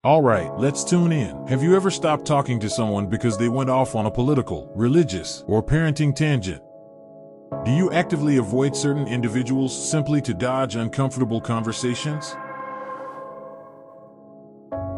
Alright, let's tune in. Have you ever stopped talking to someone because they went off on a political, religious, or parenting tangent? Do you actively avoid certain individuals simply to dodge uncomfortable conversations?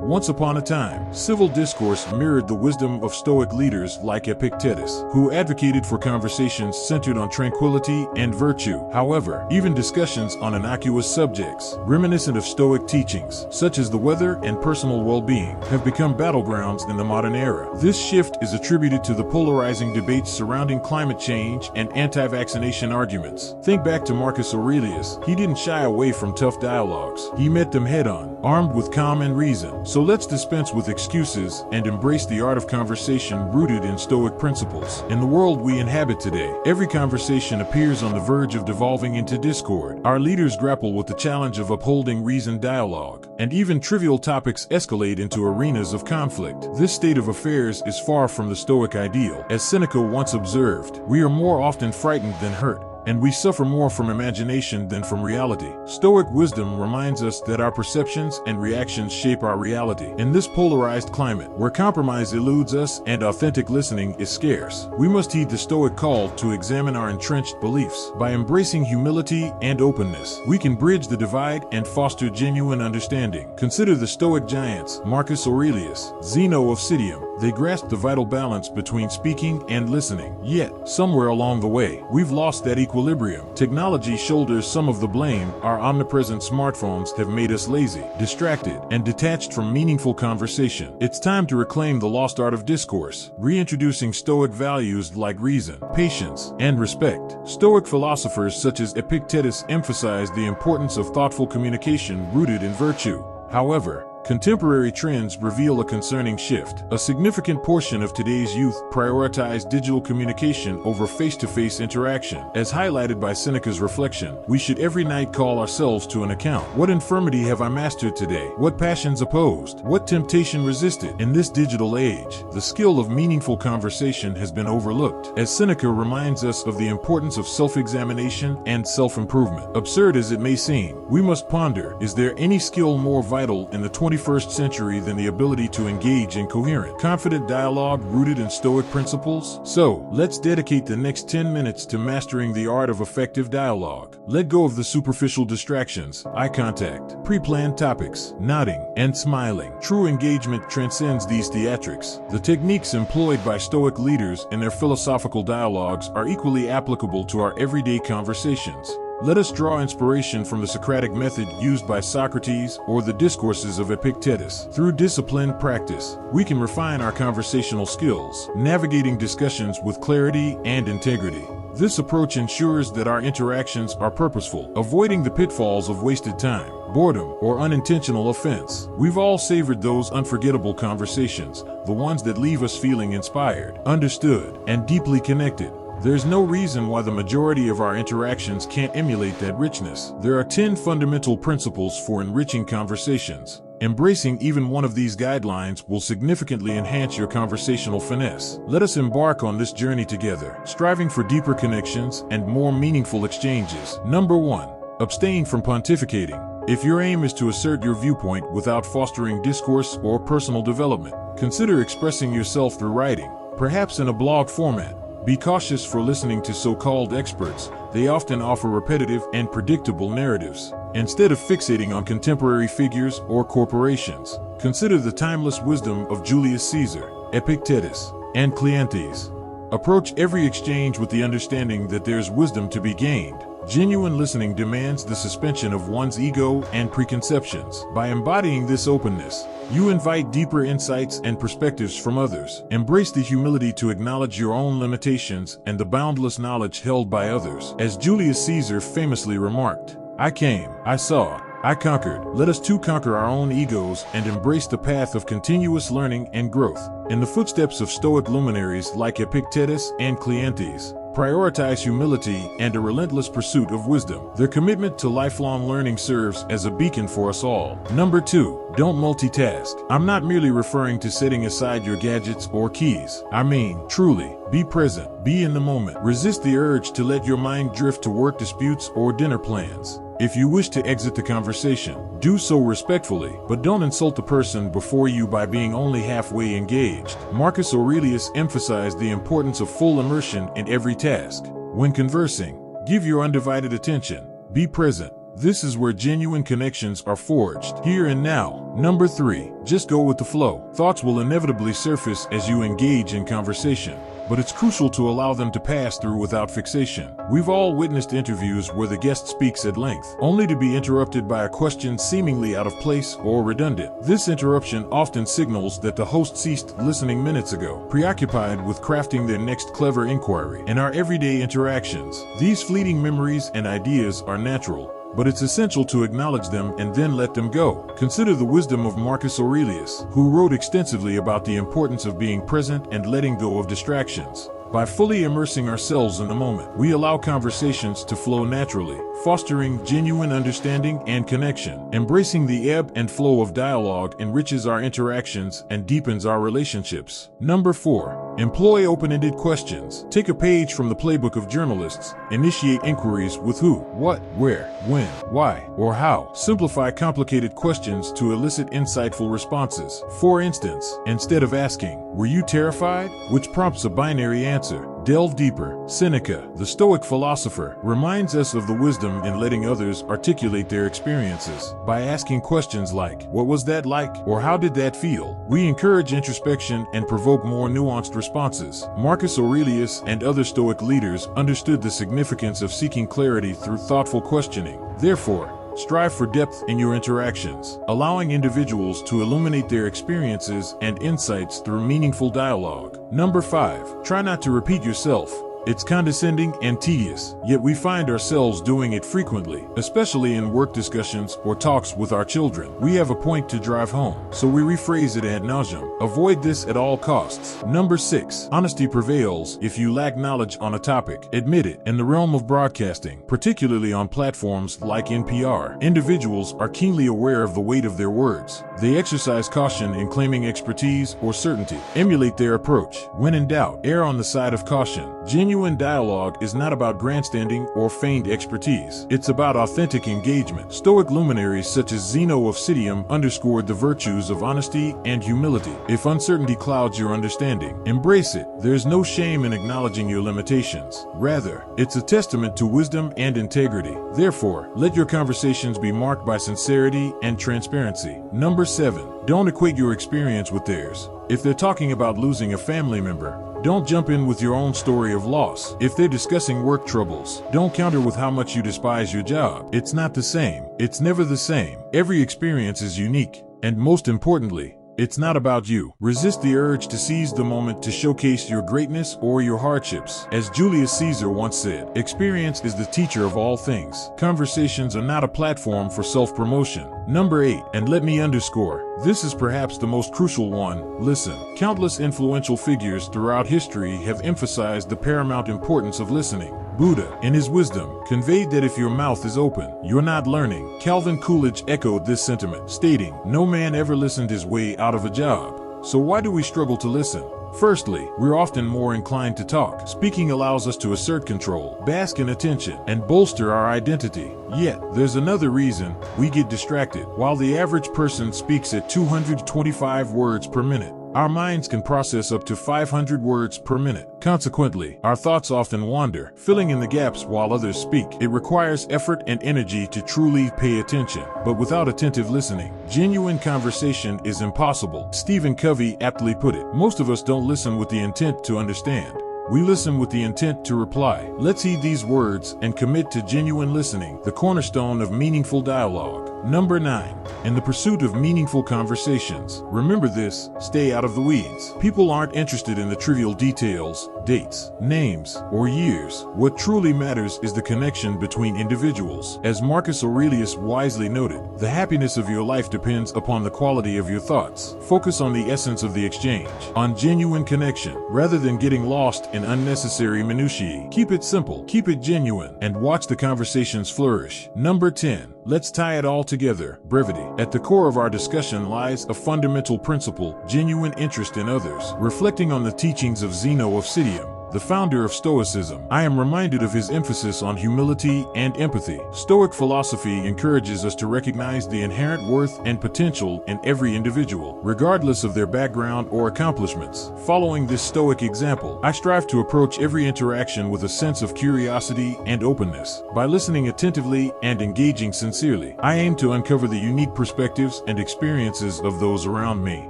Once upon a time, civil discourse mirrored the wisdom of Stoic leaders like Epictetus, who advocated for conversations centered on tranquility and virtue. However, even discussions on innocuous subjects, reminiscent of Stoic teachings, such as the weather and personal well-being, have become battlegrounds in the modern era. This shift is attributed to the polarizing debates surrounding climate change and anti-vaccination arguments. Think back to Marcus Aurelius. He didn't shy away from tough dialogues. He met them head-on, armed with calm and reason. So let's dispense with excuses and embrace the art of conversation rooted in Stoic principles. In the world we inhabit today, every conversation appears on the verge of devolving into discord. Our leaders grapple with the challenge of upholding reasoned dialogue, and even trivial topics escalate into arenas of conflict. This state of affairs is far from the Stoic ideal. As Seneca once observed, we are more often frightened than hurt, and we suffer more from imagination than from reality. Stoic wisdom reminds us that our perceptions and reactions shape our reality. In this polarized climate, where compromise eludes us and authentic listening is scarce, we must heed the Stoic call to examine our entrenched beliefs. By embracing humility and openness, we can bridge the divide and foster genuine understanding. Consider the Stoic giants, Marcus Aurelius, Zeno of Citium. They grasped the vital balance between speaking and listening. Yet, somewhere along the way, we've lost that equilibrium. Technology shoulders some of the blame. Our omnipresent smartphones have made us lazy, distracted, and detached from meaningful conversation. It's time to reclaim the lost art of discourse, reintroducing Stoic values like reason, patience, and respect. Stoic philosophers such as Epictetus emphasized the importance of thoughtful communication rooted in virtue. However, contemporary trends reveal a concerning shift. A significant portion of today's youth prioritize digital communication over face-to-face interaction. As highlighted by Seneca's reflection, we should every night call ourselves to an account. What infirmity have I mastered today? What passions opposed? What temptation resisted? In this digital age, the skill of meaningful conversation has been overlooked. As Seneca reminds us of the importance of self-examination and self-improvement. Absurd as it may seem, we must ponder, is there any skill more vital in the 21st century than the ability to engage in coherent, confident dialogue rooted in Stoic principles? So, let's dedicate the next 10 minutes to mastering the art of effective dialogue. Let go of the superficial distractions, eye contact, pre-planned topics, nodding, and smiling. True engagement transcends these theatrics. The techniques employed by Stoic leaders in their philosophical dialogues are equally applicable to our everyday conversations. Let us draw inspiration from the Socratic method used by Socrates or the discourses of Epictetus. Through disciplined practice, we can refine our conversational skills, navigating discussions with clarity and integrity. This approach ensures that our interactions are purposeful, avoiding the pitfalls of wasted time, boredom, or unintentional offense. We've all savored those unforgettable conversations, the ones that leave us feeling inspired, understood, and deeply connected. There's no reason why the majority of our interactions can't emulate that richness. There are 10 fundamental principles for enriching conversations. Embracing even one of these guidelines will significantly enhance your conversational finesse. Let us embark on this journey together, striving for deeper connections and more meaningful exchanges. Number 1. Abstain from pontificating. If your aim is to assert your viewpoint without fostering discourse or personal development, consider expressing yourself through writing, perhaps in a blog format. Be cautious for listening to so-called experts. They often offer repetitive and predictable narratives. Instead of fixating on contemporary figures or corporations, consider the timeless wisdom of Julius Caesar, Epictetus, and Cleanthes. Approach every exchange with the understanding that there's wisdom to be gained. Genuine listening demands the suspension of one's ego and preconceptions. By embodying this openness, you invite deeper insights and perspectives from others. Embrace the humility to acknowledge your own limitations and the boundless knowledge held by others. As Julius Caesar famously remarked, "I came, I saw, I conquered." Let us too conquer our own egos and embrace the path of continuous learning and growth. In the footsteps of Stoic luminaries like Epictetus and Cleanthes, prioritize humility and a relentless pursuit of wisdom. Their commitment to lifelong learning serves as a beacon for us all. Number 2. Don't multitask. I'm not merely referring to setting aside your gadgets or keys. I mean, truly, be present, be in the moment. Resist the urge to let your mind drift to work disputes or dinner plans. If you wish to exit the conversation, do so respectfully, but don't insult the person before you by being only halfway engaged. Marcus Aurelius emphasized the importance of full immersion in every task. When conversing, give your undivided attention. Be present. This is where genuine connections are forged, here and now. Number 3, just go with the flow. Thoughts will inevitably surface as you engage in conversation, but it's crucial to allow them to pass through without fixation. We've all witnessed interviews where the guest speaks at length, only to be interrupted by a question seemingly out of place or redundant. This interruption often signals that the host ceased listening minutes ago, preoccupied with crafting their next clever inquiry. In our everyday interactions, these fleeting memories and ideas are natural, but it's essential to acknowledge them and then let them go. Consider the wisdom of Marcus Aurelius, who wrote extensively about the importance of being present and letting go of distractions. By fully immersing ourselves in the moment, we allow conversations to flow naturally, fostering genuine understanding and connection. Embracing the ebb and flow of dialogue enriches our interactions and deepens our relationships. Number 4, employ open-ended questions. Take a page from the playbook of journalists. Initiate inquiries with who, what, where, when, why, or how. Simplify complicated questions to elicit insightful responses. For instance, instead of asking, "Were you terrified?" which prompts a binary answer, delve deeper. Seneca, the Stoic philosopher, reminds us of the wisdom in letting others articulate their experiences. By asking questions like, "What was that like?" or "How did that feel?" we encourage introspection and provoke more nuanced responses. Marcus Aurelius and other Stoic leaders understood the significance of seeking clarity through thoughtful questioning. Therefore, strive for depth in your interactions, allowing individuals to illuminate their experiences and insights through meaningful dialogue. Number 5, try not to repeat yourself. It's condescending and tedious, yet we find ourselves doing it frequently, especially in work discussions or talks with our children. We have a point to drive home, so we rephrase it ad nauseum. Avoid this at all costs. Number 6, honesty prevails. If you lack knowledge on a topic, admit it. In the realm of broadcasting, particularly on platforms like NPR, individuals are keenly aware of the weight of their words. They exercise caution in claiming expertise or certainty. Emulate their approach. When in doubt, err on the side of caution. Genuine dialogue is not about grandstanding or feigned expertise. It's about authentic engagement. Stoic luminaries such as Zeno of Citium underscored the virtues of honesty and humility. If uncertainty clouds your understanding, embrace it. There's no shame in acknowledging your limitations. Rather, it's a testament to wisdom and integrity. Therefore, let your conversations be marked by sincerity and transparency. Number 7, don't equate your experience with theirs. If they're talking about losing a family member, don't jump in with your own story of loss. If they're discussing work troubles, don't counter with how much you despise your job. It's not the same. It's never the same. Every experience is unique. And most importantly, it's not about you. Resist the urge to seize the moment to showcase your greatness or your hardships. As Julius Caesar once said, experience is the teacher of all things. Conversations are not a platform for self-promotion. Number 8, and let me underscore, this is perhaps the most crucial one, listen. Countless influential figures throughout history have emphasized the paramount importance of listening. Buddha, in his wisdom, conveyed that if your mouth is open, you're not learning. Calvin Coolidge echoed this sentiment, stating, "No man ever listened his way out of a job." So why do we struggle to listen? Firstly, we're often more inclined to talk. Speaking allows us to assert control, bask in attention, and bolster our identity. Yet, there's another reason: we get distracted. While the average person speaks at 225 words per minute, our minds can process up to 500 words per minute. Consequently, our thoughts often wander, filling in the gaps while others speak. It requires effort and energy to truly pay attention. But without attentive listening, genuine conversation is impossible. Stephen Covey aptly put it, most of us don't listen with the intent to understand. We listen with the intent to reply. Let's heed these words and commit to genuine listening, the cornerstone of meaningful dialogue. Number 9, in the pursuit of meaningful conversations, remember this: stay out of the weeds. People aren't interested in the trivial details, dates, names, or years. What truly matters is the connection between individuals. As Marcus Aurelius wisely noted, the happiness of your life depends upon the quality of your thoughts. Focus on the essence of the exchange, on genuine connection, rather than getting lost in unnecessary minutiae. Keep it simple, keep it genuine, and watch the conversations flourish. Number 10, let's tie it all together: brevity. At the core of our discussion lies a fundamental principle: genuine interest in others. Reflecting on the teachings of Zeno of Citium, the founder of Stoicism, I am reminded of his emphasis on humility and empathy. Stoic philosophy encourages us to recognize the inherent worth and potential in every individual, regardless of their background or accomplishments. Following this Stoic example, I strive to approach every interaction with a sense of curiosity and openness. By listening attentively and engaging sincerely, I aim to uncover the unique perspectives and experiences of those around me.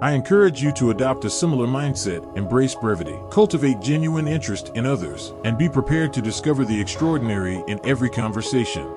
I encourage you to adopt a similar mindset, embrace brevity, cultivate genuine interest in others, and be prepared to discover the extraordinary in every conversation.